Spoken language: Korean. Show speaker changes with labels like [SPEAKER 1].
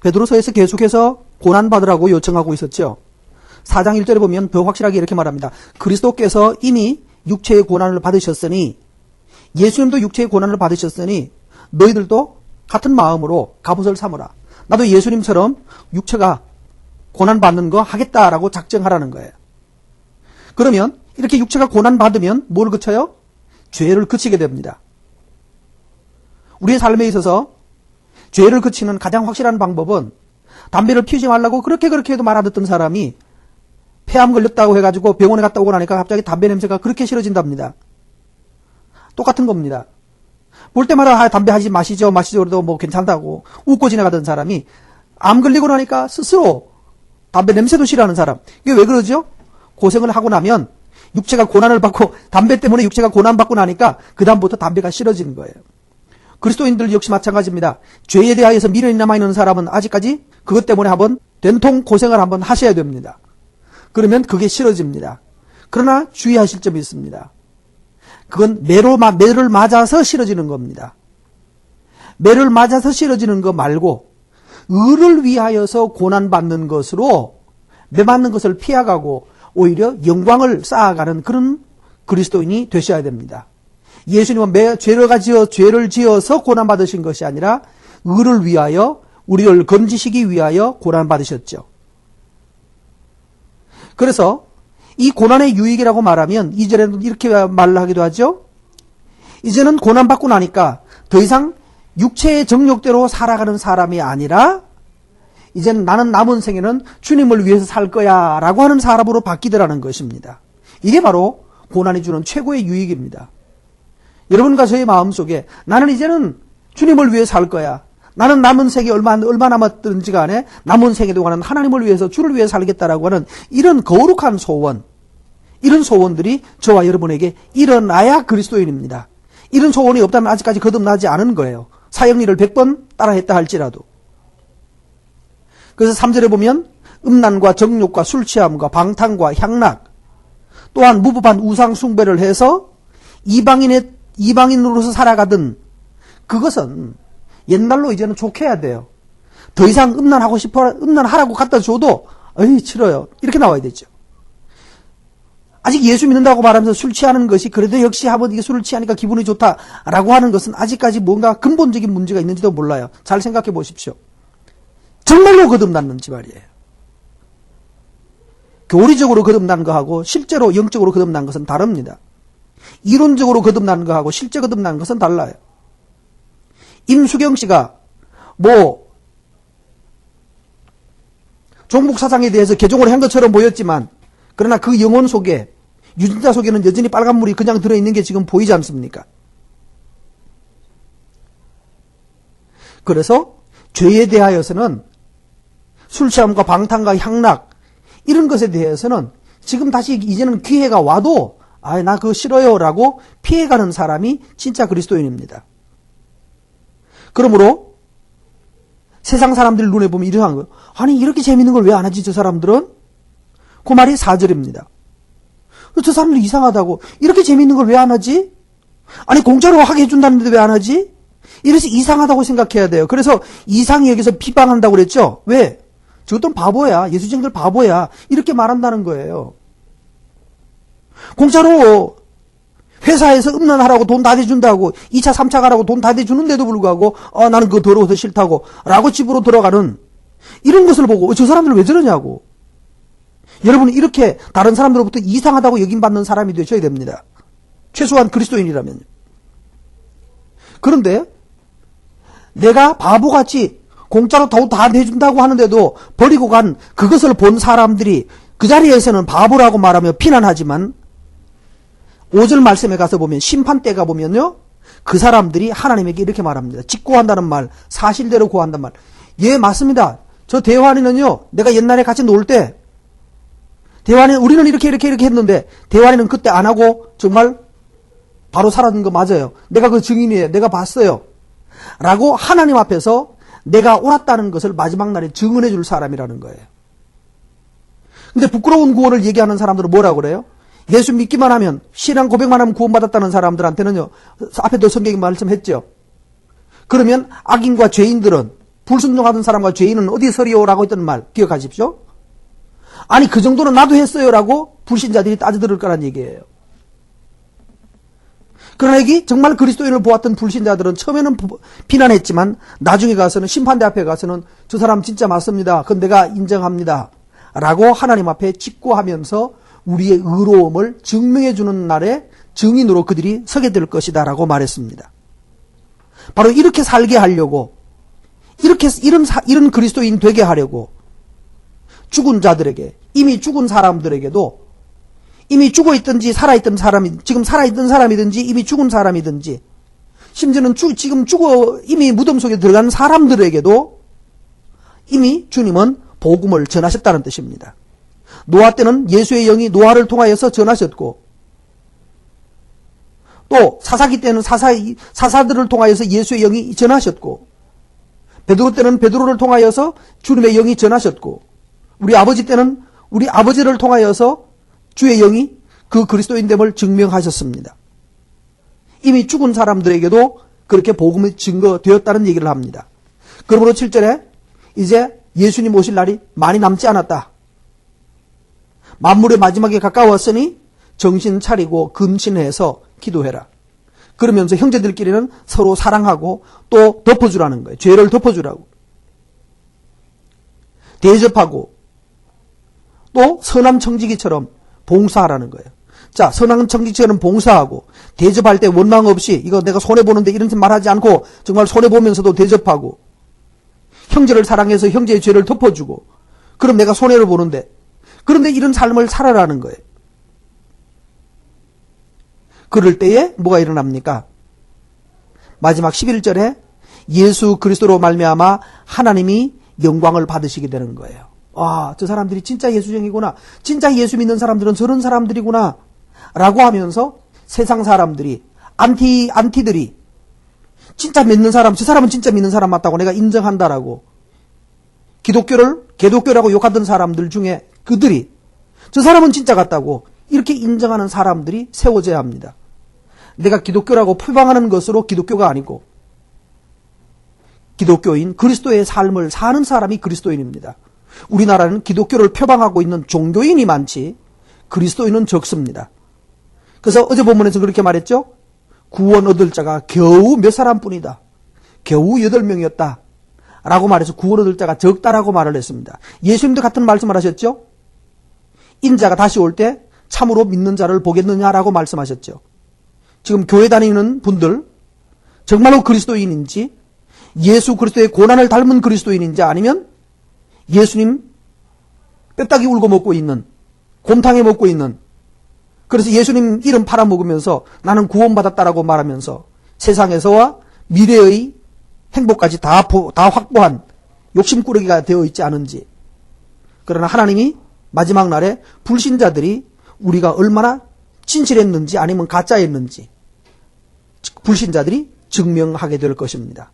[SPEAKER 1] 베드로서에서 계속해서 고난받으라고 요청하고 있었죠. 4장 1절에 보면 더 확실하게 이렇게 말합니다. 그리스도께서 이미 육체의 고난을 받으셨으니, 예수님도 육체의 고난을 받으셨으니 너희들도 같은 마음으로 갑옷을 삼으라. 나도 예수님처럼 육체가 고난받는 거 하겠다라고 작정하라는 거예요. 그러면 이렇게 육체가 고난받으면 뭘 그쳐요? 죄를 그치게 됩니다. 우리의 삶에 있어서 죄를 그치는 가장 확실한 방법은, 담배를 피우지 말라고 그렇게 해도 말 안 듣던 사람이 폐암 걸렸다고 해가지고 병원에 갔다 오고 나니까 갑자기 담배 냄새가 그렇게 싫어진답니다. 똑같은 겁니다. 볼 때마다 담배 하지 마시죠 그래도 뭐 괜찮다고 웃고 지나가던 사람이 암 걸리고 나니까 스스로 담배 냄새도 싫어하는 사람. 이게 왜 그러죠? 고생을 하고 나면 육체가 고난을 받고, 담배 때문에 육체가 고난받고 나니까 그 다음부터 담배가 싫어지는 거예요. 그리스도인들 역시 마찬가지입니다. 죄에 대하여서 미련이 남아있는 사람은 아직까지 그것 때문에 한번 된통 고생을 한번 하셔야 됩니다. 그러면 그게 싫어집니다. 그러나 주의하실 점이 있습니다. 그건 매를 맞아서 싫어지는 겁니다. 매를 맞아서 싫어지는 거 말고 의를 위하여서 고난받는 것으로 매 맞는 것을 피해가고 오히려 영광을 쌓아가는 그런 그리스도인이 되셔야 됩니다. 예수님은 죄를 지어서 고난받으신 것이 아니라 의를 위하여, 우리를 건지시기 위하여 고난받으셨죠. 그래서 이 고난의 유익이라고 말하면 2절에는 이렇게 말을 하기도 하죠. 이제는 고난받고 나니까 더 이상 육체의 정욕대로 살아가는 사람이 아니라 이제는 나는 남은 생에는 주님을 위해서 살 거야 라고 하는 사람으로 바뀌더라는 것입니다. 이게 바로 고난이 주는 최고의 유익입니다. 여러분과 저의 마음속에 나는 이제는 주님을 위해 살 거야. 나는 남은 생에 얼마 남았든지 간에 남은 생에 동안은 하나님을 위해서, 주를 위해 살겠다라고 하는 이런 거룩한 소원, 이런 소원들이 저와 여러분에게 일어나야 그리스도인입니다. 이런 소원이 없다면 아직까지 거듭나지 않은 거예요. 사형리를 100번 따라했다 할지라도. 그래서 3절에 보면 음란과 정욕과 술취함과 방탕과 향락, 또한 무법한 우상 숭배를 해서 이방인으로서 살아가던 그것은 옛날로 이제는 족해야 돼요. 더 이상 음란하라고 갖다 줘도 싫어요. 이렇게 나와야 되죠. 아직 예수 믿는다고 말하면서 술 취하는 것이 그래도 역시 한번 이게 술을 취하니까 기분이 좋다라고 하는 것은 아직까지 뭔가 근본적인 문제가 있는지도 몰라요. 잘 생각해 보십시오. 정말로 거듭났는지 말이에요. 교리적으로 거듭난 거하고 실제로 영적으로 거듭난 것은 다릅니다. 이론적으로 거듭난 거하고 실제 거듭난 것은 달라요. 임수경 씨가 종북 사상에 대해서 개종을 한 것처럼 보였지만, 그러나 그 영혼 속에, 유전자 속에는 여전히 빨간물이 그냥 들어있는 게 지금 보이지 않습니까? 그래서 죄에 대하여서는, 술취함과 방탕과 향락 이런 것에 대해서는 지금 다시 이제는 기회가 와도 나 그거 싫어요 라고 피해가는 사람이 진짜 그리스도인입니다. 그러므로 세상 사람들 눈에 보면 이러한 거예요. 아니 이렇게 재밌는 걸 왜 안 하지 저 사람들은? 그 말이 4절입니다. 저 사람들 이상하다고. 이렇게 재밌는 걸 왜 안 하지? 아니 공짜로 하게 해준다는데 왜 안 하지? 이래서 이상하다고 생각해야 돼요. 그래서 이상이 여기서 비방한다고 그랬죠. 왜? 저것도 바보야. 예수쟁이들 바보야. 이렇게 말한다는 거예요. 공짜로 회사에서 음란하라고 돈 다 대준다고, 2차 3차 가라고 돈 다 대주는데도 불구하고 나는 그거 더러워서 싫다고 라고 집으로 들어가는 이런 것을 보고 저 사람들 왜 저러냐고. 여러분은 이렇게 다른 사람들로부터 이상하다고 여김받는 사람이 되셔야 됩니다. 최소한 그리스도인이라면요. 그런데 내가 바보같이 공짜로 돈 다 내준다고 하는데도 버리고 간 그것을 본 사람들이 그 자리에서는 바보라고 말하며 비난하지만 5절 말씀에 가서 보면, 심판때가 보면요, 그 사람들이 하나님에게 이렇게 말합니다. 직고한다는 말, 사실대로 고한다는 말. 예, 맞습니다. 저 대환이는요, 내가 옛날에 같이 놀 때 대환이 우리는 이렇게 했는데 대환이는 그때 안 하고 정말 바로 사라진 거 맞아요. 내가 그 증인이에요. 내가 봤어요. 라고 하나님 앞에서 내가 옳았다는 것을 마지막 날에 증언해 줄 사람이라는 거예요. 근데 부끄러운 구원을 얘기하는 사람들은 뭐라고 그래요? 예수 믿기만 하면, 신앙 고백만 하면 구원받았다는 사람들한테는요, 앞에도 성경이 말씀했죠. 그러면 악인과 죄인들은 불순종하던 사람과 죄인은 어디 서리오라고 했던 말 기억하십시오. 아니 그 정도는 나도 했어요라고 불신자들이 따져들을 거란 얘기예요. 그러나 여기 정말 그리스도인을 보았던 불신자들은 처음에는 비난했지만 나중에 가서는 심판대 앞에 가서는 저 사람 진짜 맞습니다. 그건 내가 인정합니다. 라고 하나님 앞에 직고하면서 우리의 의로움을 증명해 주는 날에 증인으로 그들이 서게 될 것이다 라고 말했습니다. 바로 이렇게 살게 하려고 이런 그리스도인 되게 하려고 죽은 자들에게 이미 죽은 사람들에게도 이미 죽어있든지 살아있던 사람이 지금 살아있던 사람이든지 이미 죽은 사람이든지 심지어는 지금 죽어 이미 무덤 속에 들어간 사람들에게도 이미 주님은 복음을 전하셨다는 뜻입니다. 노아 때는 예수의 영이 노아를 통하여서 전하셨고 또 사사기 때는 사사들을 통하여서 예수의 영이 전하셨고 베드로 때는 베드로를 통하여서 주님의 영이 전하셨고 우리 아버지 때는 우리 아버지를 통하여서 주의 영이 그 그리스도인됨을 증명하셨습니다. 이미 죽은 사람들에게도 그렇게 복음이 증거되었다는 얘기를 합니다. 그러므로 7절에 이제 예수님 오실 날이 많이 남지 않았다. 만물의 마지막에 가까웠으니 정신 차리고 근신해서 기도해라. 그러면서 형제들끼리는 서로 사랑하고 또 덮어주라는 거예요. 죄를 덮어주라고. 대접하고 또 선함 청지기처럼 봉사하라는 거예요. 자, 선함 청지기처럼 봉사하고 대접할 때 원망 없이 이거 내가 손해보는데 이런 말하지 않고 정말 손해보면서도 대접하고 형제를 사랑해서 형제의 죄를 덮어주고 그럼 내가 손해를 보는데 그런데 이런 삶을 살아라는 거예요. 그럴 때에 뭐가 일어납니까? 마지막 11절에 예수 그리스도로 말미암아 하나님이 영광을 받으시게 되는 거예요. 아, 저 사람들이 진짜 예수쟁이구나. 진짜 예수 믿는 사람들은 저런 사람들이구나. 라고 하면서 세상 사람들이 안티들이 진짜 믿는 사람, 저 사람은 진짜 믿는 사람 맞다고 내가 인정한다라고 개독교라고 욕하던 사람들 중에 그들이 저 사람은 진짜 같다고 이렇게 인정하는 사람들이 세워져야 합니다. 내가 기독교라고 표방하는 것으로 기독교가 아니고 기독교인 그리스도의 삶을 사는 사람이 그리스도인입니다. 우리나라는 기독교를 표방하고 있는 종교인이 많지 그리스도인은 적습니다. 그래서 어제 본문에서 그렇게 말했죠. 구원 얻을 자가 겨우 몇 사람뿐이다. 겨우 8명이었다. 라고 말해서 구원 얻을 자가 적다라고 말을 했습니다. 예수님도 같은 말씀을 하셨죠. 인자가 다시 올 때 참으로 믿는 자를 보겠느냐라고 말씀하셨죠. 지금 교회 다니는 분들 정말로 그리스도인인지 예수 그리스도의 고난을 닮은 그리스도인인지 아니면 예수님 뼈다귀 울고 먹고 있는 곰탕에 먹고 있는 그래서 예수님 이름 팔아먹으면서 나는 구원받았다라고 말하면서 세상에서와 미래의 행복까지 다 확보한 욕심꾸러기가 되어 있지 않은지. 그러나 하나님이 마지막 날에 불신자들이 우리가 얼마나 진실했는지 아니면 가짜였는지 불신자들이 증명하게 될 것입니다.